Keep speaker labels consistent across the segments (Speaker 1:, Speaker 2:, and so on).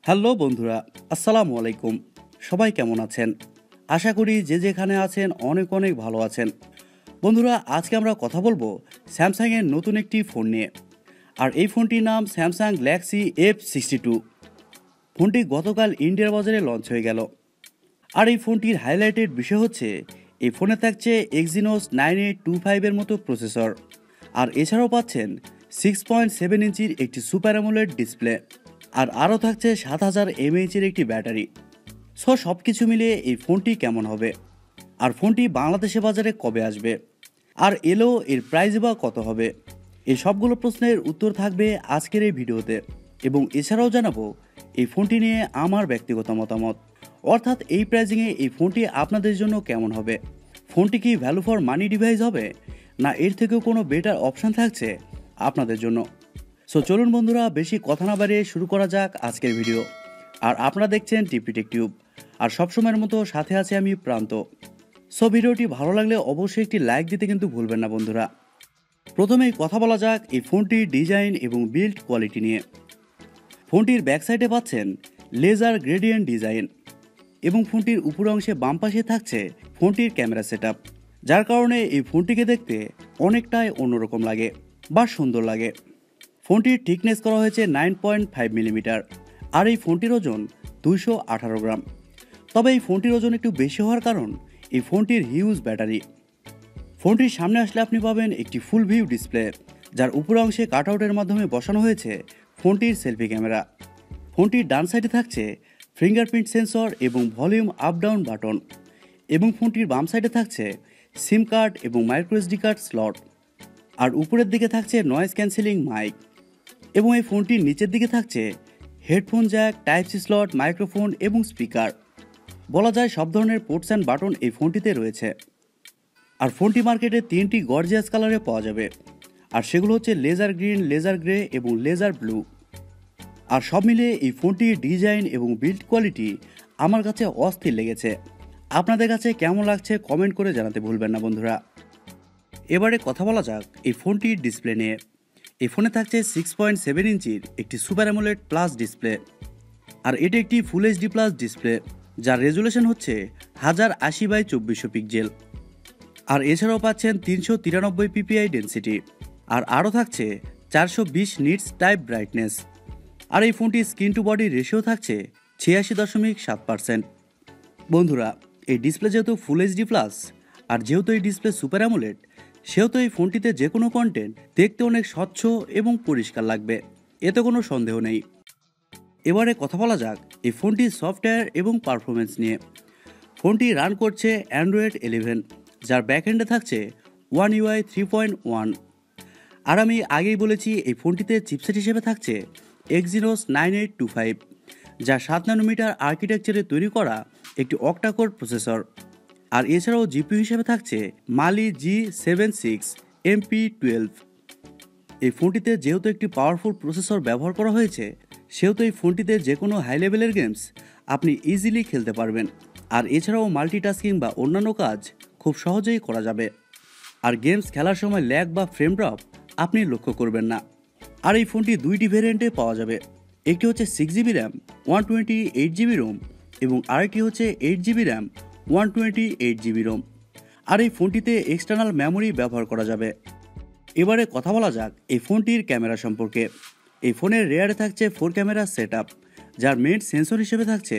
Speaker 1: Hello বন্ধুরা, আসসালামু আলাইকুম। সবাই কেমন আছেন? আশা করি যে যেখানে আছেন অনেক অনেক ভালো আছেন। বন্ধুরা, আজকে আমরা কথা বলবো স্যামসাংয়ের নতুন একটি ফোন নিয়ে। আর এই ফোনটির নাম স্যামসাং গ্যালাক্সি F62। ফোনটি গতকাল ইন্ডিয়ার বাজারে লঞ্চ হয়ে গেল। আর এই ফোনটির হাইলাইটেড বিষয় হচ্ছে এই ফোনে থাকছে Exynos 9825 এর মতো প্রসেসর। আর এছাড়াও পাচ্ছেন 6.7 ইঞ্চির একটি সুপার অ্যামোলেড ডিসপ্লে। আর আরও থাকছে 7000 mAh একটি ব্যাটারি। সব কিছু মিলিয়ে এই ফোনটি কেমন হবে, আর ফোনটি বাংলাদেশে বাজারে কবে আসবে, আর এলেও এর প্রাইস বা কত হবে, এই সবগুলো প্রশ্নের উত্তর থাকবে আজকের এই ভিডিওতে। এবং এছাড়াও জানাবো এই ফোনটি নিয়ে আমার ব্যক্তিগত মতামত, অর্থাৎ এই প্রাইজিংয়ে এই ফোনটি আপনাদের জন্য কেমন হবে। ফোনটি কি ভ্যালু ফর মানি ডিভাইস হবে, না এর থেকেও কোনো বেটার অপশান থাকছে আপনাদের জন্য। চলুন বন্ধুরা, বেশি কথা না বাড়িয়ে শুরু করা যাক আজকের ভিডিও। আর আপনারা দেখছেন TechTube, আর সবসময়ের মতো সাথে আছে আমি প্রান্ত। ভিডিওটি ভালো লাগলে অবশ্যই একটি লাইক দিতে কিন্তু ভুলবেন না বন্ধুরা। প্রথমেই কথা বলা যাক এই ফোনটির ডিজাইন এবং বিল্ড কোয়ালিটি নিয়ে। ফোনটির ব্যাক সাইডে পাচ্ছেন লেজার গ্রেডিয়েন্ট ডিজাইন, এবং ফোনটির উপর অংশে বাম পাশে থাকছে ফোনটির ক্যামেরা সেটআপ, যার কারণে এই ফোনটিকে দেখতে অনেকটাই অন্যরকম লাগে বা সুন্দর লাগে। ফোনটির থিকনেস করা হয়েছে 9.5 মিলিমিটার, আর এই ফোনটির ওজন 218 গ্রাম। তবে এই ফোনটির ওজন একটু বেশি হওয়ার কারণ এই ফোনটির হিউজ ব্যাটারি। ফোনটির সামনে আসলে আপনি পাবেন একটি ফুল ভিউ ডিসপ্লে, যার উপর অংশে কাটআউটের মাধ্যমে বসানো হয়েছে ফোনটির সেলফি ক্যামেরা। ফোনটির ডান সাইডে থাকছে ফিঙ্গারপ্রিন্ট সেন্সর এবং ভলিউম আপ ডাউন বাটন, এবং ফোনটির বাম সাইডে থাকছে সিম কার্ড এবং মাইক্রোএসডি কার্ড স্লট। আর উপরের দিকে থাকছে নয়েজ ক্যান্সেলিং মাইক, এবং এই ফোনটির নিচের দিকে থাকছে headphone jack, type C slot, microphone এবং স্পিকার। বলা যায় সব ধরনের পোর্টস অ্যান্ড বাটন এই ফোনটিতে রয়েছে। আর ফোনটি মার্কেটে 3টি গর্জিয়াস কালারে পাওয়া যাবে, আর সেগুলো হচ্ছে লেজার গ্রিন, লেজার গ্রে এবং লেজার ব্লু। আর সব মিলিয়ে এই ফোনটির ডিজাইন এবং বিল্ড কোয়ালিটি আমার কাছে অস্থির লেগেছে। আপনাদের কাছে কেমন লাগছে কমেন্ট করে জানাতে ভুলবেন না বন্ধুরা। এবারে কথা বলা যাক এই ফোনটির ডিসপ্লে নিয়ে। এই ফোনে থাকছে 6.7 ইঞ্চির একটি সুপার অ্যামোলেড প্লাস ডিসপ্লে, আর এটি একটি ফুল এইচডি প্লাস ডিসপ্লে, যার রেজুলেশন হচ্ছে 1080x2400 পিক্সেল। আর এছাড়াও পাচ্ছেন 393 ppi ডেন্সিটি, আর আরও থাকছে 420 নিটস টাইপ ব্রাইটনেস। আর এই ফোনটির স্ক্রিন টু বডি রেশিও থাকছে 86.7%। বন্ধুরা, এই ডিসপ্লে যেহেতু ফুল এইচডি প্লাস, আর যেহেতু এই ডিসপ্লে সুপার অ্যামোলেড, সেহেতু এই ফোনটিতে যে কোনো কন্টেন্ট দেখতে অনেক স্বচ্ছ এবং পরিষ্কার লাগবে, এতে কোনো সন্দেহ নেই। এবারে কথা বলা যাক এই ফোনটির সফটওয়্যার এবং পারফরমেন্স নিয়ে। ফোনটি রান করছে অ্যান্ড্রয়েড 11, যার ব্যাকএন্ডে থাকছে One UI 3.1। আর আমি আগেই বলেছি এই ফোনটিতে চিপসেট হিসেবে থাকছে Exynos 9825, যা 7 ন্যানোমিটার আর্কিটেকচারে তৈরি করা একটি অক্টাকোর প্রসেসর। আর এছাড়াও জিপিইউ হিসেবে থাকছে মালি G76 MP12। এই ফোনটিতে যেহেতু একটি পাওয়ারফুল প্রসেসর ব্যবহার করা হয়েছে, সেহেতু এই ফোনটিতে যে কোনো হাই লেভেলের গেমস আপনি ইজিলি খেলতে পারবেন। আর এছাড়াও মাল্টিটাস্কিং বা অন্যান্য কাজ খুব সহজেই করা যাবে। আর গেমস খেলার সময় ল্যাগ বা ফ্রেম ড্রপ আপনি লক্ষ্য করবেন না। আর এই ফোনটি 2টি ভেরিয়েন্টে পাওয়া যাবে। একটি হচ্ছে 6GB র্যাম, 128GB রোম, এবং আরেকটি হচ্ছে 8GB র্যাম, 128GB রোম। আর এই ফোনটিতে এক্সটার্নাল মেমোরি ব্যবহার করা যাবে। এবারে কথা বলা যাক এই ফোনটির ক্যামেরা সম্পর্কে। এই ফোনের রেয়ারে থাকছে 4 ক্যামেরা সেটআপ, যার মেইন সেন্সর হিসেবে থাকছে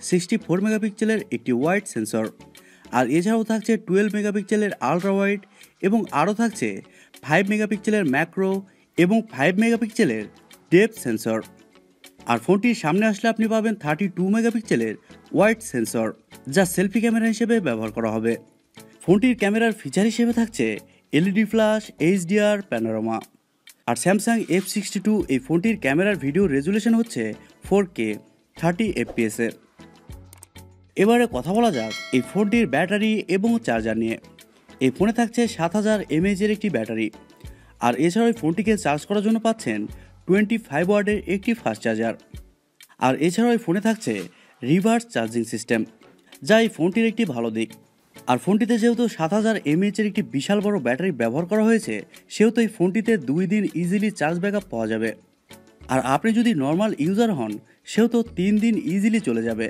Speaker 1: 64 মেগাপিক্সেলের একটি ওয়াইড সেন্সর। আর এছাড়াও থাকছে 12 মেগাপিক্সেলের আলট্রা ওয়াইড, এবং আরও থাকছে 5 মেগাপিক্সেলের ম্যাক্রো এবং 5 মেগাপিক্সেলের ডেপথ সেন্সর। আর ফোনটির সামনে আসলে আপনি পাবেন 32 মেগাপিক্সেলের ওয়াইড সেন্সর, যা সেলফি ক্যামেরা হিসেবে ব্যবহার করা হবে। ফোনটির ক্যামেরার ফিচার হিসেবে থাকছে এলইডি ফ্ল্যাশ, এইচডিআর, প্যানোরামা। আর স্যামসাং F62 এই ফোনটির ক্যামেরার ভিডিও রেজুলেশন হচ্ছে 4K 30 fps। এবারে কথা বলা যাক এই ফোনটির ব্যাটারি এবং চার্জার নিয়ে। এই ফোনে থাকছে 7000 mAh একটি ব্যাটারি, আর এছাড়াও এই ফোনটিকে চার্জ করার জন্য পাচ্ছেন 25 ওয়াটের একটি ফাস্ট চার্জার। আর এছাড়াও এই ফোনে থাকছে রিভার্স চার্জিং সিস্টেম, যা এই ফোনটির একটি ভালো দিক। আর ফোনটিতে যেহেতু 7000 mAh এর একটি বিশাল বড় ব্যাটারি ব্যবহার করা হয়েছে, সেহেতু এই ফোনটিতে 2 দিন ইজিলি চার্জ ব্যাকআপ পাওয়া যাবে। আর আপনি যদি নর্মাল ইউজার হন সেও তো 3 দিন ইজিলি চলে যাবে।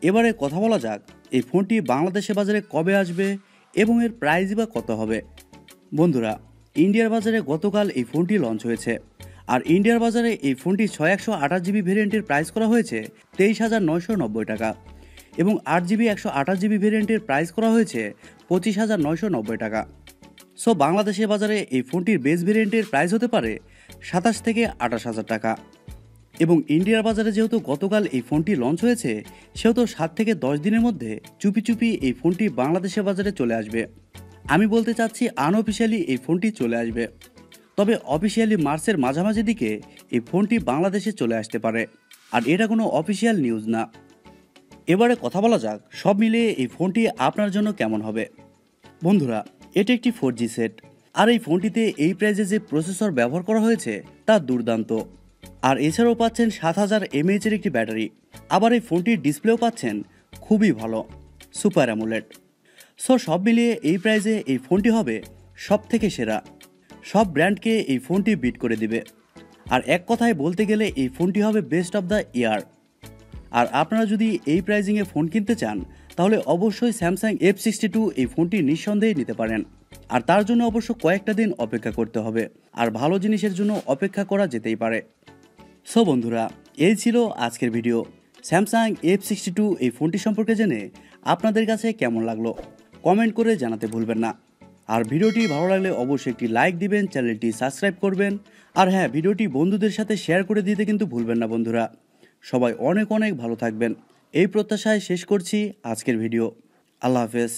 Speaker 1: এবারে কথা বলা যাক এই ফোনটি বাংলাদেশের বাজারে কবে আসবে এবং এর প্রাইস বা কত হবে। বন্ধুরা, ইন্ডিয়ার বাজারে গতকাল এই ফোনটি লঞ্চ হয়েছে। আর ইন্ডিয়ার বাজারে এই ফোনটি 6128GB ভেরিয়েন্টের প্রাইস করা হয়েছে 23,990 টাকা এবং 8GB 128GB ভেরিয়েন্টের প্রাইস করা হয়েছে 25,990 টাকা। সো বাংলাদেশের বাজারে এই ফোনটির বেস ভেরিয়েন্টের প্রাইস হতে পারে 27 থেকে 28,000 টাকা এবং ইন্ডিয়ার বাজারে যেহেতু গতকাল এই ফোনটি লঞ্চ হয়েছে সেহেতু 7 থেকে 10 দিনের মধ্যে চুপি চুপি এই ফোনটি বাংলাদেশের বাজারে চলে আসবে। আমি বলতে চাচ্ছি আনঅফিশিয়ালি এই ফোনটি চলে আসবে, তবে অফিসিয়ালি মার্চের মাঝামাঝি দিকে এই ফোনটি বাংলাদেশে চলে আসতে পারে। আর এটা কোনো অফিসিয়াল নিউজ না। এবারে কথা বলা যাক সব মিলিয়ে এই ফোনটি আপনার জন্য কেমন হবে। বন্ধুরা, এটি একটি 4G সেট আর এই ফোনটিতে এই প্রাইসে যে প্রসেসর ব্যবহার করা হয়েছে তা দুর্দান্ত। আর এছাড়াও পাচ্ছেন 7000 mAh এর একটি ব্যাটারি। আবার এই ফোনটির ডিসপ্লেও পাচ্ছেন খুবই ভালো, সুপার অ্যামোলেড। সো সব মিলিয়ে এই প্রাইসে এই ফোনটি হবে সব থেকে সেরা। সব ব্র্যান্ডকে এই ফোনটি বিট করে দিবে। আর এক কথায় বলতে গেলে এই ফোনটি হবে বেস্ট অফ দ্য ইয়ার। আর আপনারা যদি এই প্রাইজিংয়ে ফোন কিনতে চান তাহলে অবশ্যই স্যামসাং F62 এই ফোনটি নিঃসন্দেহে নিতে পারেন। আর তার জন্য অবশ্য কয়েকটা দিন অপেক্ষা করতে হবে, আর ভালো জিনিসের জন্য অপেক্ষা করা যেতেই পারে। সো বন্ধুরা, এই ছিল আজকের ভিডিও। স্যামসাং F62 এই ফোনটি সম্পর্কে জেনে আপনাদের কাছে কেমন লাগলো কমেন্ট করে জানাতে ভুলবেন না। আর ভিডিওটি ভালো লাগলে অবশ্যই একটি লাইক দিবেন, চ্যানেলটি সাবস্ক্রাইব করবেন। আর হ্যাঁ, ভিডিওটি বন্ধুদের সাথে শেয়ার করে দিতে কিন্তু ভুলবেন না বন্ধুরা। সবাই অনেক অনেক ভালো থাকবেন এই প্রত্যাশায় শেষ করছি আজকের ভিডিও। আল্লাহ হাফেজ।